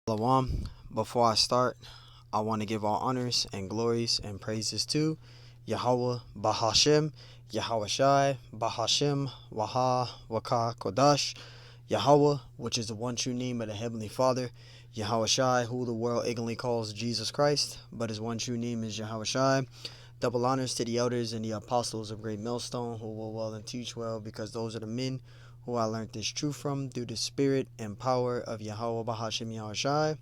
Shalom. Before I start, I want to give all honors and glories and praises to Yahweh Bahashem, Yahweh Shai, Bahashem, Waha, Waka, Kodash, Yahweh, which is the one true name of the Heavenly Father, Yahweh Shai, who the world ignorantly calls Jesus Christ, but his one true name is Yahweh Shai. Double honors to the elders and the apostles of Great Millstone, who will well and teach well, because those are the men who I learned this truth from through the spirit and power of Yahweh Bahashem Yahweh Shai.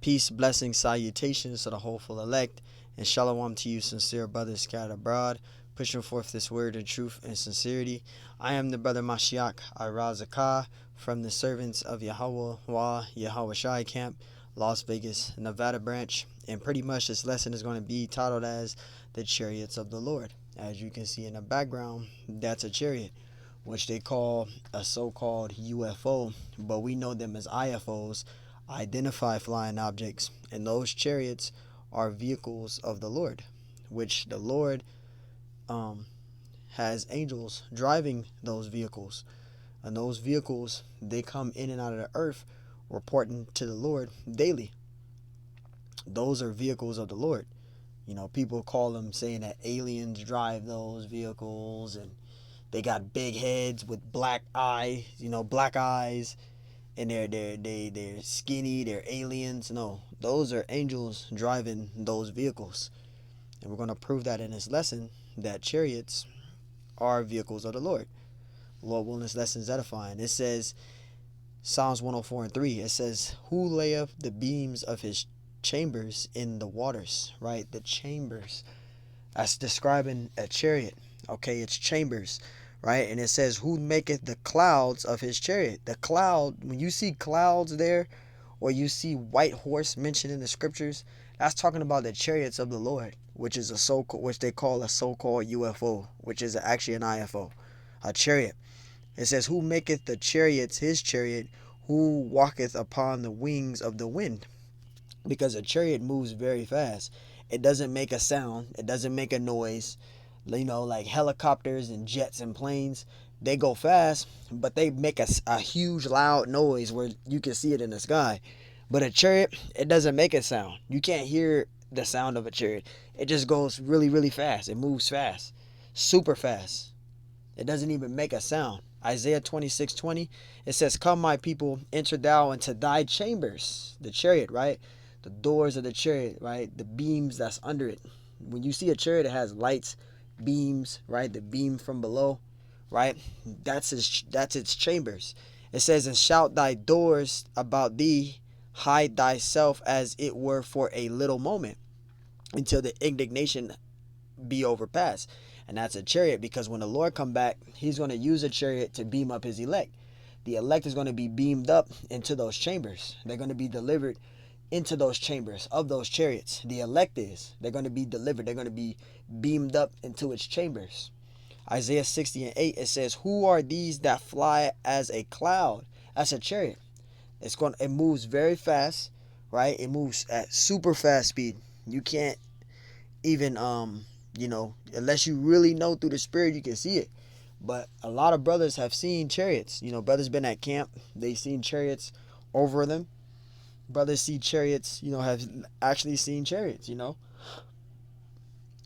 Peace, blessings, salutations to the hopeful elect, and shalom to you, sincere brothers scattered abroad, pushing forth this word in truth and sincerity. I am the brother Mashiach Irazakah from the servants of Yahweh Wa Yahweh Shai Camp, Las Vegas, Nevada branch, and pretty much this lesson is going to be titled as the Chariots of the Lord. As you can see in the background, that's a chariot, which they call a so-called UFO, but we know them as IFOs, identify flying objects, and those chariots are vehicles of the Lord, which the Lord has angels driving those vehicles, and those vehicles, they come in and out of the earth reporting to the Lord daily. Those are vehicles of the Lord. People call them, saying that aliens drive those vehicles, and they got big heads with black eyes, and they're skinny, they're aliens. No, those are angels driving those vehicles. And we're going to prove that in this lesson, that chariots are vehicles of the Lord. Lord willing, this lesson is edifying. It says, Psalms 104:3, it says, who layeth the beams of his chambers in the waters, right? The chambers. That's describing a chariot. Okay, it's chambers, right? And it says, who maketh the clouds of his chariot? The cloud, when you see clouds there, or you see white horse mentioned in the scriptures, that's talking about the chariots of the Lord, which is which they call a so-called UFO, which is actually an IFO, a chariot. It says, who maketh the chariots his chariot, who walketh upon the wings of the wind? Because a chariot moves very fast. It doesn't make a sound. It doesn't make a noise. Like helicopters and jets and planes, they go fast, but they make a huge loud noise where you can see it in the sky. But a chariot, it doesn't make a sound. You can't hear the sound of a chariot. It just goes really, really fast. It moves fast, super fast. It doesn't even make a sound. Isaiah 26:20, it says, come my people, enter thou into thy chambers. The chariot, right? The doors of the chariot, right? The beams that's under it. When you see a chariot, it has lights, beams, right? The beam from below, right? That's its chambers. It says, and shout thy doors about thee, hide thyself as it were for a little moment, until the indignation be overpassed. And that's a chariot, because when the Lord come back, he's going to use a chariot to beam up his elect. The elect is going to be beamed up into those chambers. They're going to be delivered into those chambers of those chariots. The elect they're going to be delivered. They're going to be beamed up into its chambers. Isaiah 60:8, it says, who are these that fly as a cloud? That's a chariot. It moves very fast, right? It moves at super fast speed. You can't even unless you really know through the spirit, you can see it. But a lot of brothers have seen chariots. Brothers been at camp, they seen chariots over them. Brothers see chariots, have actually seen chariots.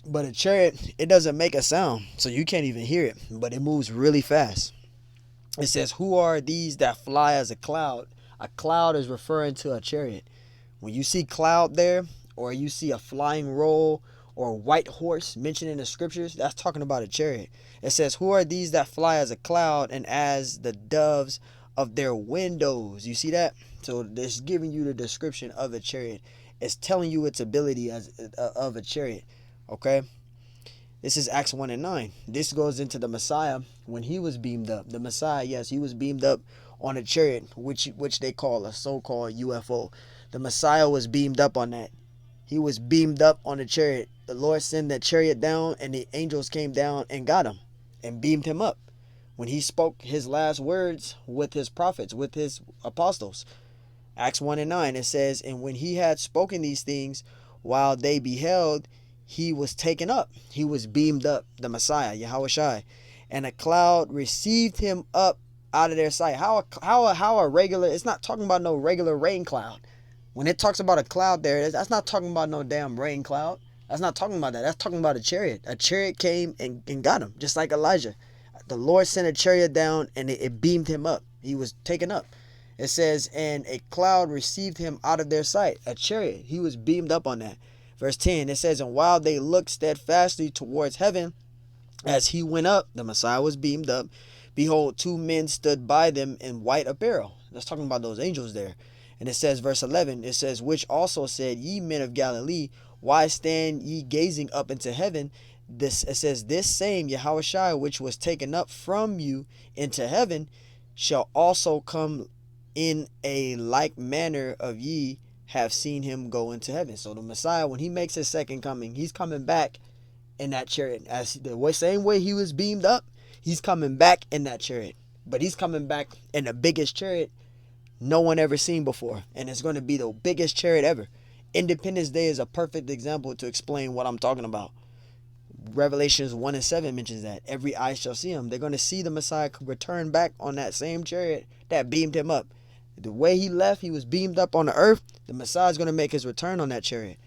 But a chariot, it doesn't make a sound, so you can't even hear it, but it moves really fast. It says, who are these that fly as a cloud? A cloud is referring to a chariot. When you see cloud there, or you see a flying roll or white horse mentioned in the scriptures, that's talking about a chariot. It says, who are these that fly as a cloud and as the doves of their windows? You see that? So it's giving you the description of a chariot. It's telling you its ability of a chariot. Okay? This is Acts 1:9. This goes into the Messiah when he was beamed up. The Messiah, yes, he was beamed up on a chariot, which they call a so-called UFO. The Messiah was beamed up on that. He was beamed up on a chariot. The Lord sent that chariot down, and the angels came down and got him and beamed him up when he spoke his last words with his prophets, with his apostles. Acts 1:9, it says, and when he had spoken these things, while they beheld, he was taken up. He was beamed up, the Messiah, Yahweh Shai. And a cloud received him up out of their sight. How a regular, it's not talking about no regular rain cloud. When it talks about a cloud there, that's not talking about no damn rain cloud. That's not talking about that. That's talking about a chariot. A chariot came and got him, just like Elijah. The Lord sent a chariot down and it beamed him up. He was taken up. It says, and a cloud received him out of their sight. A chariot. He was beamed up on that. Verse 10, it says, and while they looked steadfastly towards heaven, as he went up, the Messiah was beamed up. Behold, two men stood by them in white apparel. That's talking about those angels there. And it says, verse 11, it says, which also said, ye men of Galilee, why stand ye gazing up into heaven? This, it says, this same Yahushua, which was taken up from you into heaven, shall also come in a like manner of ye have seen him go into heaven. So the Messiah, when he makes his second coming, he's coming back in that chariot. As the same way he was beamed up, he's coming back in that chariot. But he's coming back in the biggest chariot no one ever seen before. And it's going to be the biggest chariot ever. Independence Day is a perfect example to explain what I'm talking about. Revelations 1 and 7 mentions that. Every eye shall see him. They're going to see the Messiah return back on that same chariot that beamed him up. The way he left, he was beamed up on the earth. The Messiah is going to make his return on that chariot.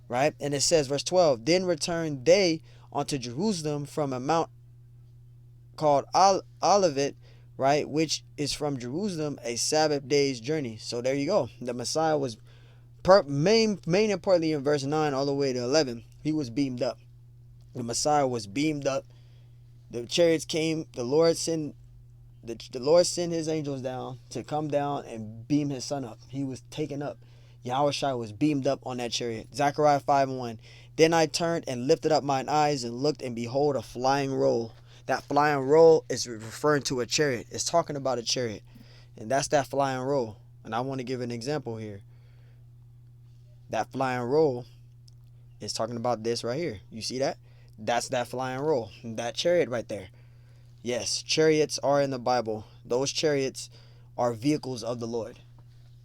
Right? And it says, verse 12, then returned they unto Jerusalem from a mount called Olivet, right, which is from Jerusalem a Sabbath day's journey. So there you go. The Messiah was main importantly in verse 9 all the way to 11, he was beamed up. The Messiah was beamed up. The chariots came. The Lord sent his angels down to come down and beam his son up. He was taken up. Yahushua was beamed up on that chariot. Zechariah 5:1. Then I turned and lifted up mine eyes and looked, and behold, a flying roll. That flying roll is referring to a chariot. It's talking about a chariot. And that's that flying roll. And I want to give an example here. That flying roll is talking about this right here. You see that? That's that flying roll. That chariot right there. Yes, chariots are in the Bible. Those chariots are vehicles of the Lord.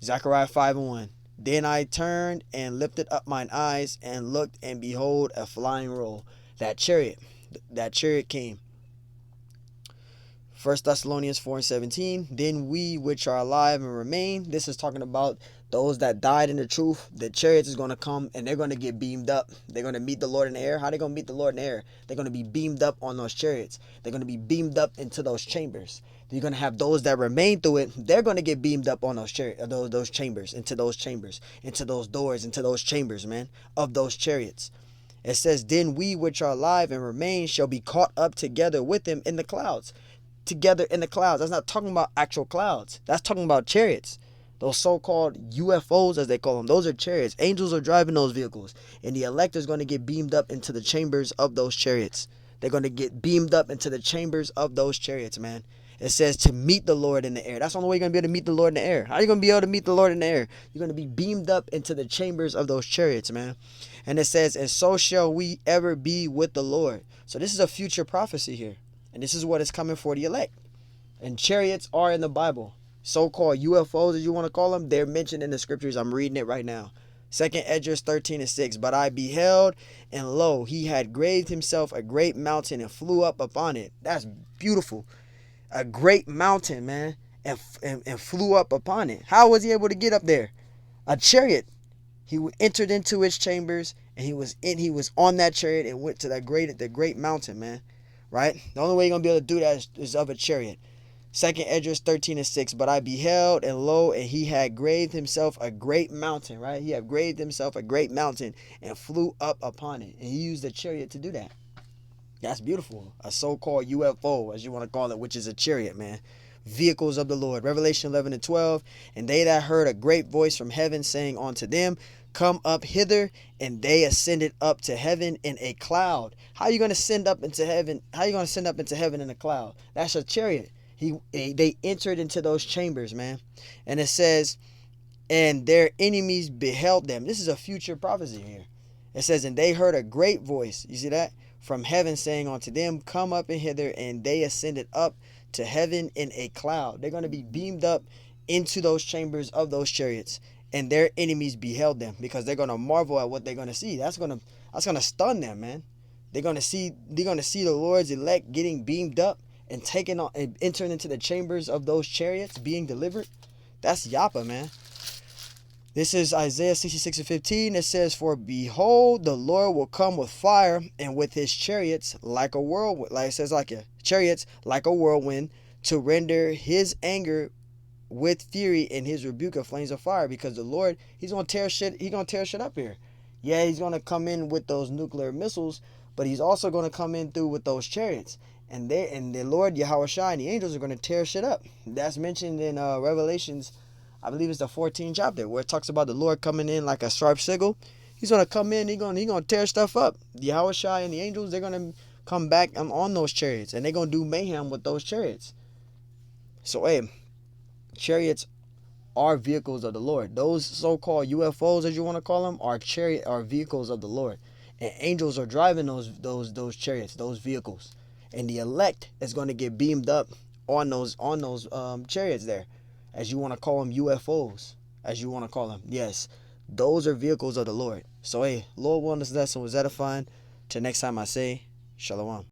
Zechariah 5:1. Then I turned and lifted up mine eyes and looked, and behold, a flying roll. That chariot came. 1 Thessalonians 4:17. Then we which are alive and remain. This is talking about those that died in the truth. The chariots is going to come and they're going to get beamed up. They're going to meet the Lord in the air. How are they going to meet the Lord in the air? They're going to be beamed up on those chariots. They're going to be beamed up into those chambers. You're going to have those that remain through it. They're going to get beamed up on those chambers, into those chambers, into those doors, into those chambers, man, of those chariots. It says, then we which are alive and remain shall be caught up together with them in the clouds. Together in the clouds. That's not talking about actual clouds. That's talking about chariots. Those so-called UFOs, as they call them, those are chariots. Angels are driving those vehicles. And the elect is going to get beamed up into the chambers of those chariots. They're going to get beamed up into the chambers of those chariots, man. It says to meet the Lord in the air. That's the only way you're going to be able to meet the Lord in the air. How are you going to be able to meet the Lord in the air? You're going to be beamed up into the chambers of those chariots, man. And it says, and so shall we ever be with the Lord. So this is a future prophecy here. And this is what is coming for the elect. And chariots are in the Bible. So-called UFOs, as you want to call them, they're mentioned in the scriptures. I'm reading it right now. 2 Esdras 13:6. But I beheld, and lo, he had graved himself a great mountain and flew up upon it. That's beautiful. A great mountain, man, and flew up upon it. How was he able to get up there? A chariot. He entered into its chambers, and he was on that chariot and went to the great mountain, man. Right? The only way you're gonna be able to do that is of a chariot. 2 Esdras 13:6. But I beheld, and lo, and he had graved himself a great mountain. Right? He had graved himself a great mountain and flew up upon it. And he used a chariot to do that. That's beautiful. A so-called UFO, as you want to call it, which is a chariot, man. Vehicles of the Lord. Revelation 11:12. And they that heard a great voice from heaven saying unto them, come up hither, and they ascended up to heaven in a cloud. How are you going to send up into heaven? How are you going to send up into heaven in a cloud? That's a chariot. They entered into those chambers, man. And it says, and their enemies beheld them. This is a future prophecy here. It says, and they heard a great voice. You see that? From heaven saying unto them, come up and hither, and they ascended up to heaven in a cloud. They're going to be beamed up into those chambers of those chariots, and their enemies beheld them, because they're going to marvel at what they're going to see. That's going to stun them, man. They're going to see the Lord's elect getting beamed up, and taking on and entering into the chambers of those chariots, being delivered. That's Yapa, man. This is Isaiah 66:15. It says, "For behold, the Lord will come with fire, and with his chariots like a whirlwind." Like it says, like a chariots like a whirlwind, to render his anger with fury and his rebuke of flames of fire. Because the Lord, he's gonna tear shit. He's gonna tear shit up here. Yeah, he's gonna come in with those nuclear missiles, but he's also gonna come in through with those chariots. And the Lord Yahweh Shai and the angels are gonna tear shit up. That's mentioned in Revelations. I believe it's the 14th chapter, where it talks about the Lord coming in like a sharp sickle. He's gonna come in. He's gonna tear stuff up. Yahweh Shai and the angels, they're gonna come back on those chariots, and they're gonna do mayhem with those chariots. So hey, chariots are vehicles of the Lord. Those so-called UFOs, as you want to call them, are vehicles of the Lord, and angels are driving those chariots, those vehicles, and the elect is going to get beamed up on those chariots there, as you want to call them, UFOs, as you want to call them. Yes, those are vehicles of the Lord. So hey, Lord willing, this lesson was edifying. Till next time, I say shalom.